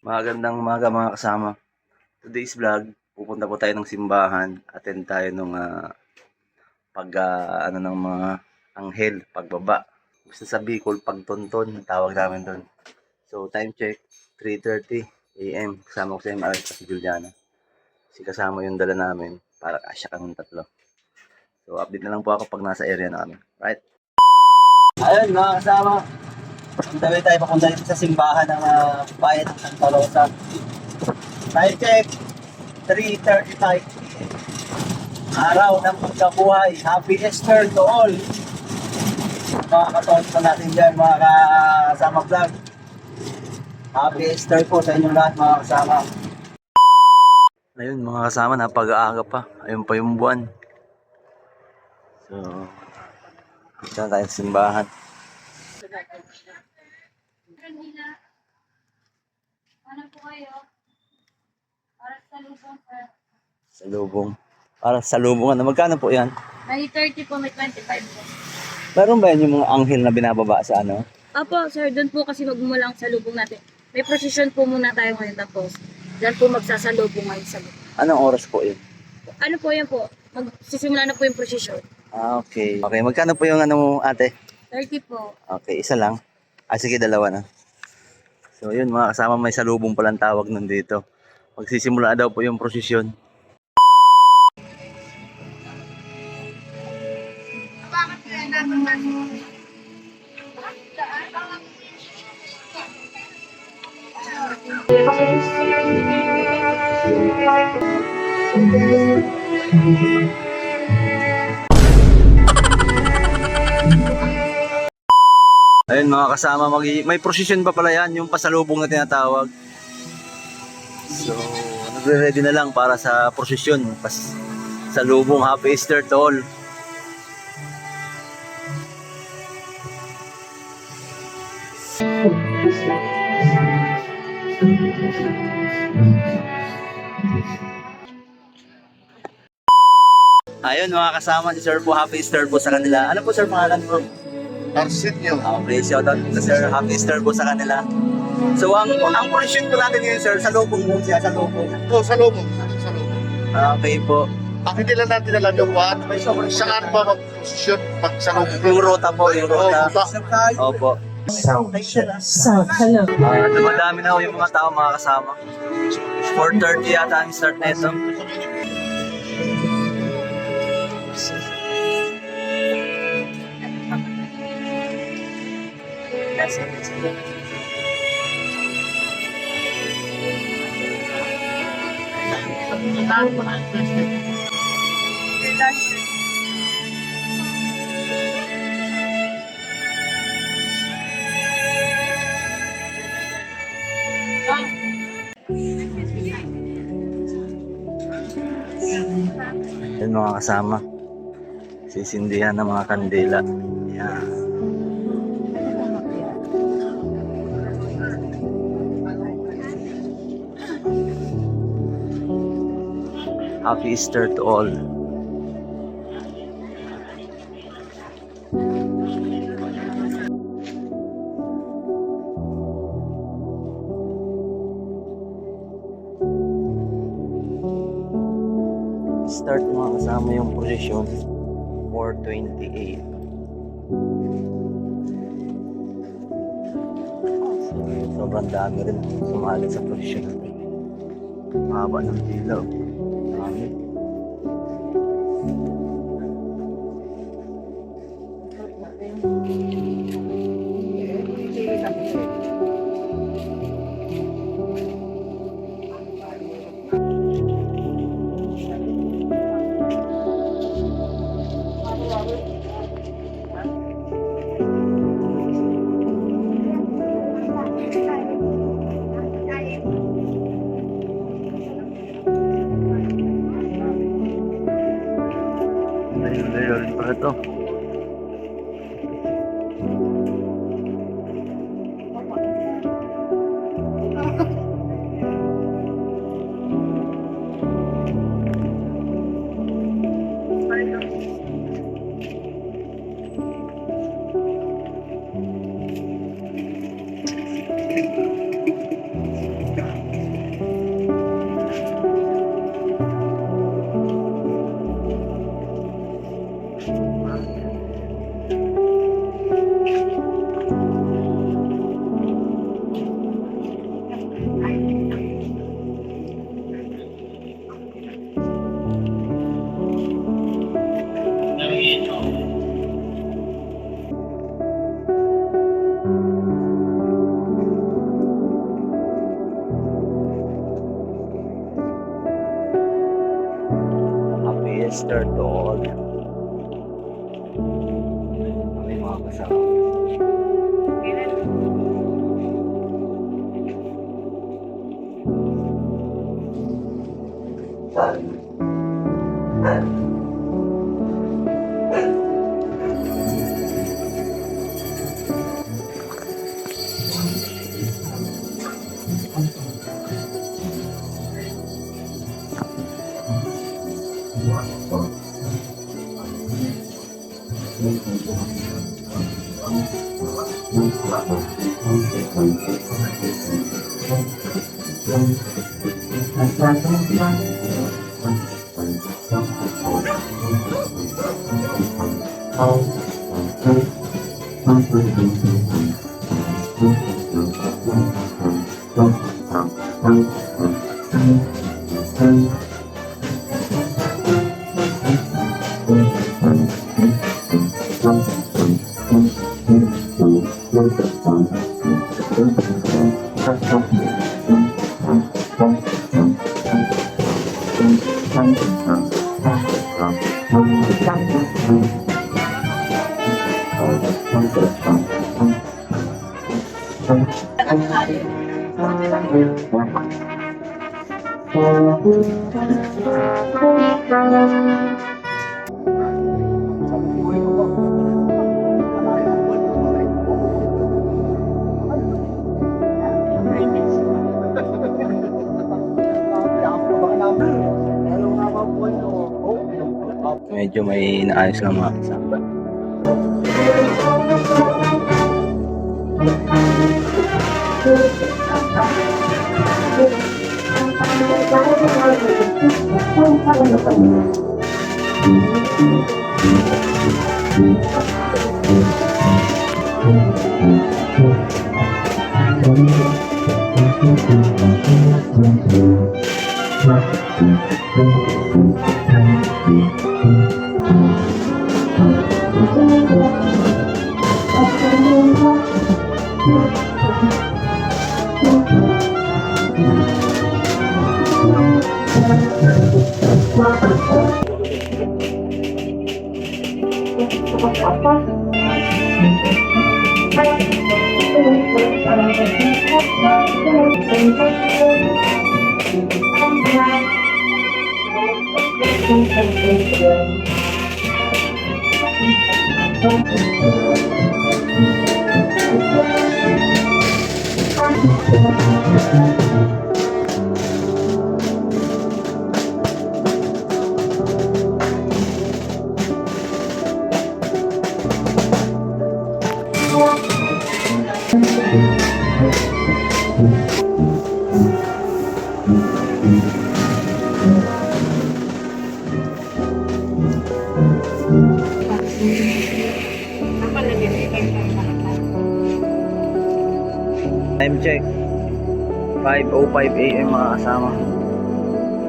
Magandang umaga mga kasama. Today's vlog, pupunta po tayo ng simbahan. Attend tayo nung ng mga anghel, pagbaba. Gusto sa Bicol, pagtonton, tawag namin doon. So time check, 3:30 AM. Kasama ko si MR at si Juliana. Si kasama yung dala namin para kasya kami tatlo. So update na lang po ako pag nasa area na kami. Right? Ayun mga kasama. Papunta dito sa simbahan ng bayan ng Santa Rosa. Time check, 3:35 PM. Araw ng pagkabuhay. Happy Easter to all. Mga katonto natin dyan, mga kasama vlog. Happy Easter po sa inyong lahat mga kasama. Ayun mga kasama, napag-aaga pa. Ayun pa yung buwan. So, dyan tayo sa simbahan. Ano po kayo? Para sa lubong, sir. Salubong. Para sa salubungan. Magkano po yan? May 30 po, may 25 po. Meron ba yan yung mga anghel na binababa sa ano? Opo, sir. Doon po kasi magmumula ang salubong natin. May procession po muna tayo ngayon tapos. Diyan po magsasalubong ngayon sa lubong. Anong oras po yun? Ano po yan po? Magsisimula na po yung procession. Okay. Okay, magkano po yung ano mo ate? 30 po. Okay, isa lang. Sige, dalawa na. So yun mga kasama, may salubong palang tawag nun dito. Magsisimula daw po yung prosesyon. Ayun mga kasama, may prosesyon pa pala yan, yung pasalubong na tinatawag. So, nagre-ready na lang para sa prosesyon. Pasalubong, Happy Easter to all. Ayun mga kasama, si Sir po, Happy Easter po sa kanila. Ano po Sir pangalan po? Arsenio. Okay, shoutout po Sir, Happy Easter po sa kanila. So ang prosesyon po natin ngayon Sir, sa lubong po siya, sa lubong. Sa lubong. Sa lubong. Okay po. Ang hindi lang natin alam yung kuhan, saan ba mag-posisyon pag sa lubong? Yung rota po, yung rota. Opo. Hello. Dumadami na ho yung mga tao mga kasama. 4:30 yata ang start na ito. Yan mga kasama. Sisindihan ng mga kandila. Yan. Happy Easter to all. Start mga kasama yung prosesyon 4:28. So, sobrang dami rin sumali sa prosesyon natin. Mahaba ng dilaw. Dami. Ayun pa ito. Mr. to all. May mga kasama. Medyo may naayos lang mga kasama. Time check 5:05 AM mga kasama.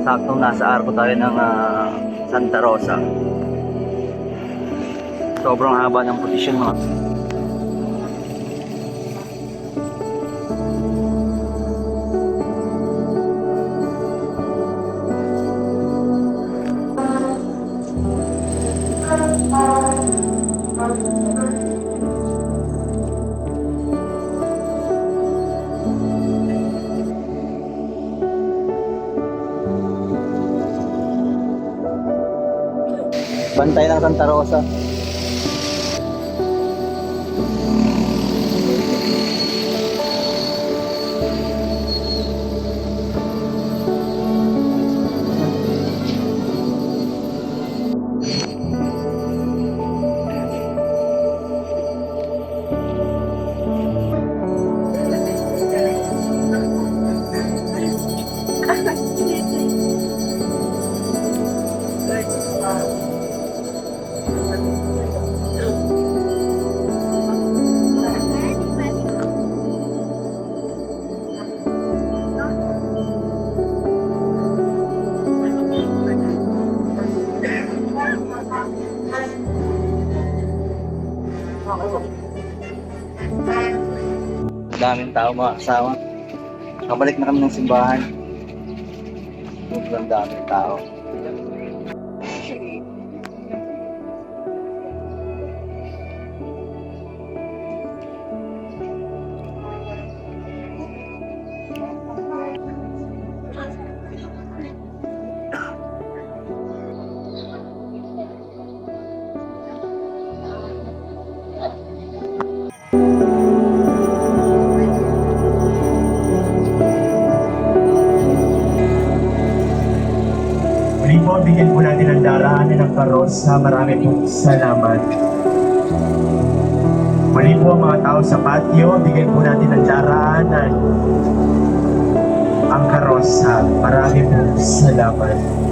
Saktong nasa arko tayo ng Santa Rosa. Sobrang haba ng posisyon mga. Bantay ng Santa Rosa. Daming tao mga kasama. Kabalik na kami ng simbahan. Sobrang daming tao. po, bigyan po natin ang daraanan ng karosa. Marami pong salamat. Muli po mga tao sa patio, bigyan po natin ang daraanan ang karosa. Marami pong salamat.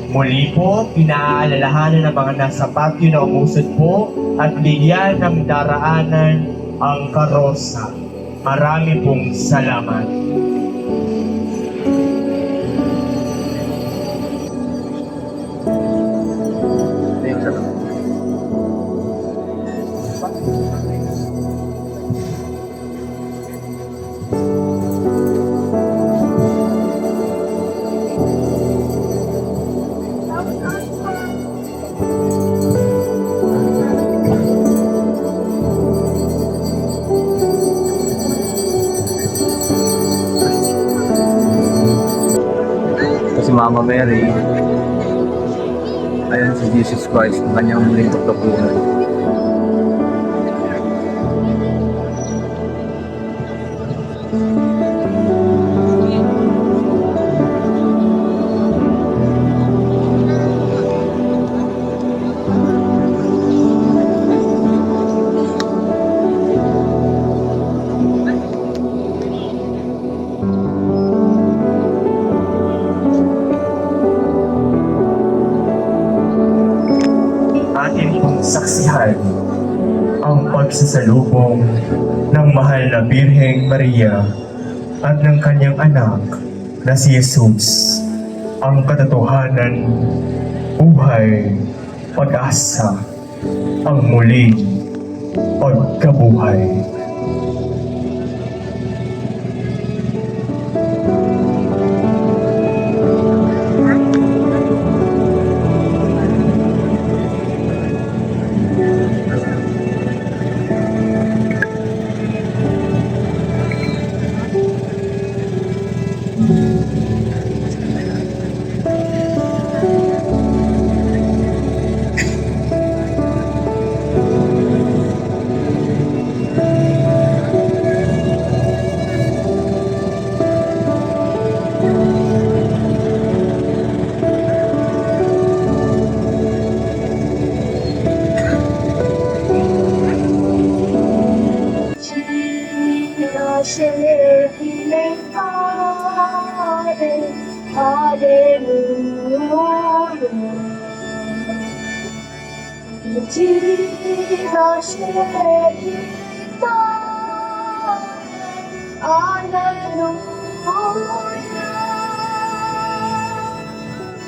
Muli po, pinaalalahanan ng mga nasa patio na umusod po at bigyan ng daraanan ang karosa. Marami pong salamat. Ito yung sa Ito si Mama Mary. Ayan si Jesus Christ, ang kanyang muling pagkabuhay. Atin pong saksihan ang pagsasalubong ng mahal na Birheng Maria at ng kanyang anak na si Jesus, ang katotohanan, buhay, pag-asa, ang muling pagkabuhay.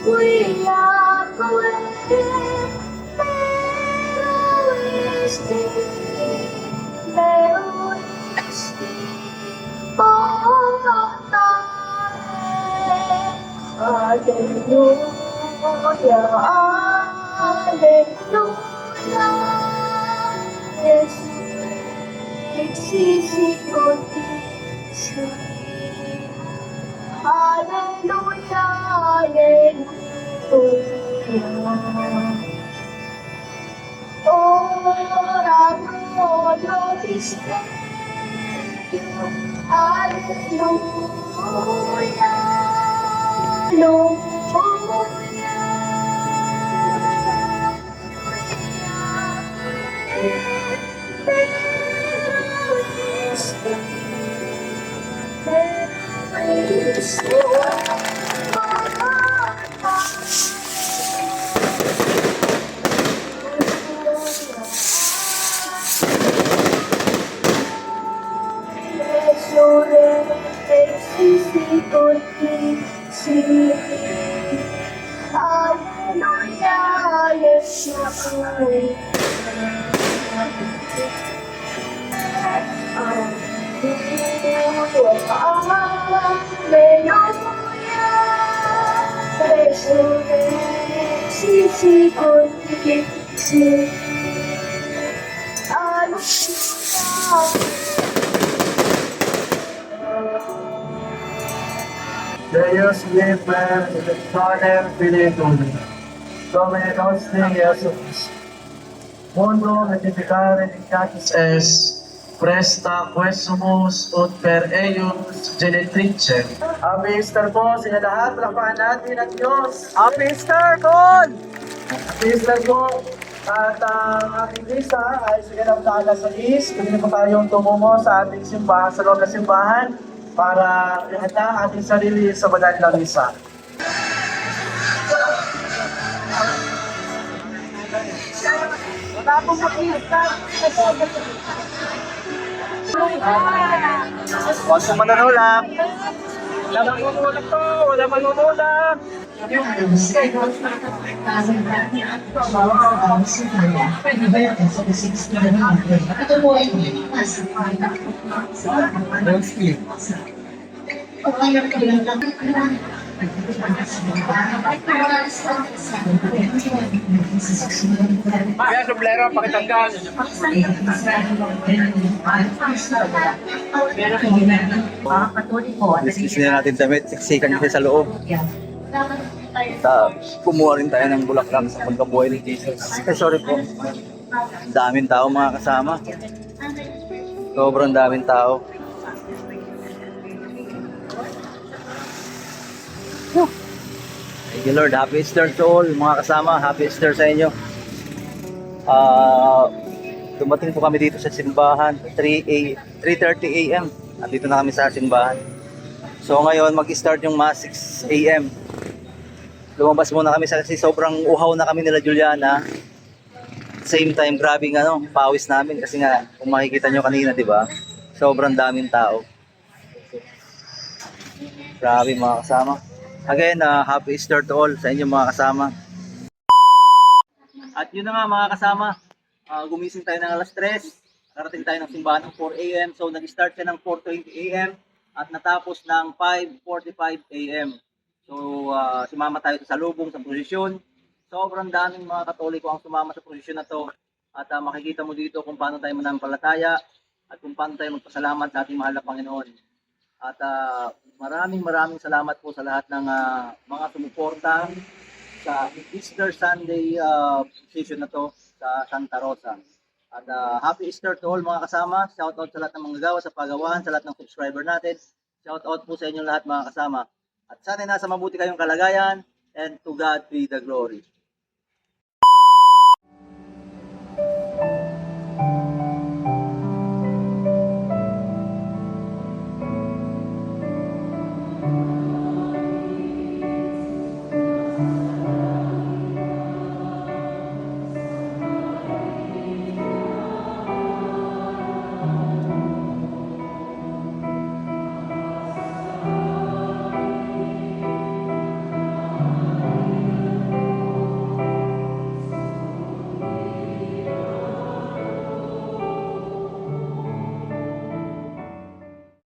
We are going Hallelujah, hallelujah. Ora pro Cristo, hallelujah, Deus liber electionem filitum, Domine nostri Iesus, mundo edificare dictatis est, presta quesumus ut per eius genetricem. Happy Easter po sa inyo lahat, palakpakan natin ang Diyos. Happy Easter, Tol! Happy Easter po. At ang aking visa ay siganap na alas 6. Pwede po tayong tumungo sa ating simbahan, sa loob ng simbahan, para ihanda ang ating sarili sa banal na misa. Wala pong makita. Huwag kong mananulak. Wala manunulak to! Wala manunulak! Don't speak. Kaya sublero, pakitanggal. Dismiss na natin damit. Siksikan kasi sa loob. Kumuha rin tayo ng bulaklak sa pagkabuhay ni Jesus. Sorry po. Daming tao mga kasama. Sobrang daming tao. Thank you Lord. Happy Easter to all mga kasama. Happy Easter sa inyo. Dumating po kami dito sa simbahan 3:30 a.m. At dito na kami sa simbahan. So ngayon mag-start yung Mass 6 a.m. Lumabas muna kami kasi sobrang uhaw na kami nila Juliana. Same time, grabing pawis namin kasi nga kung makikita nyo kanina, di ba? Sobrang daming tao. Grabe mga kasama. Again, happy Easter to all sa inyo mga kasama. At yun na nga mga kasama, gumising tayo ng alas 3. Karating tayo ng simbahan ng 4 a.m. So nag-start siya ng 4:20 a.m. at natapos ng 5:45 a.m. So sumama tayo sa salubong sa prosesyon. Sobrang daming mga Katoliko ang sumama sa prosesyon na to. At makikita mo dito kung paano tayo mananampalataya at kung paano tayo magpasalamat sa ating mahal na Panginoon. At maraming salamat po sa lahat ng mga sumuporta sa Easter Sunday session na to sa Santa Rosa. At happy Easter to all mga kasama. Shout out sa lahat ng mga gawa sa pagawaan, sa lahat ng subscriber natin. Shout out po sa inyo lahat mga kasama. At sana nasa mabuti kayong kalagayan and to God be the glory.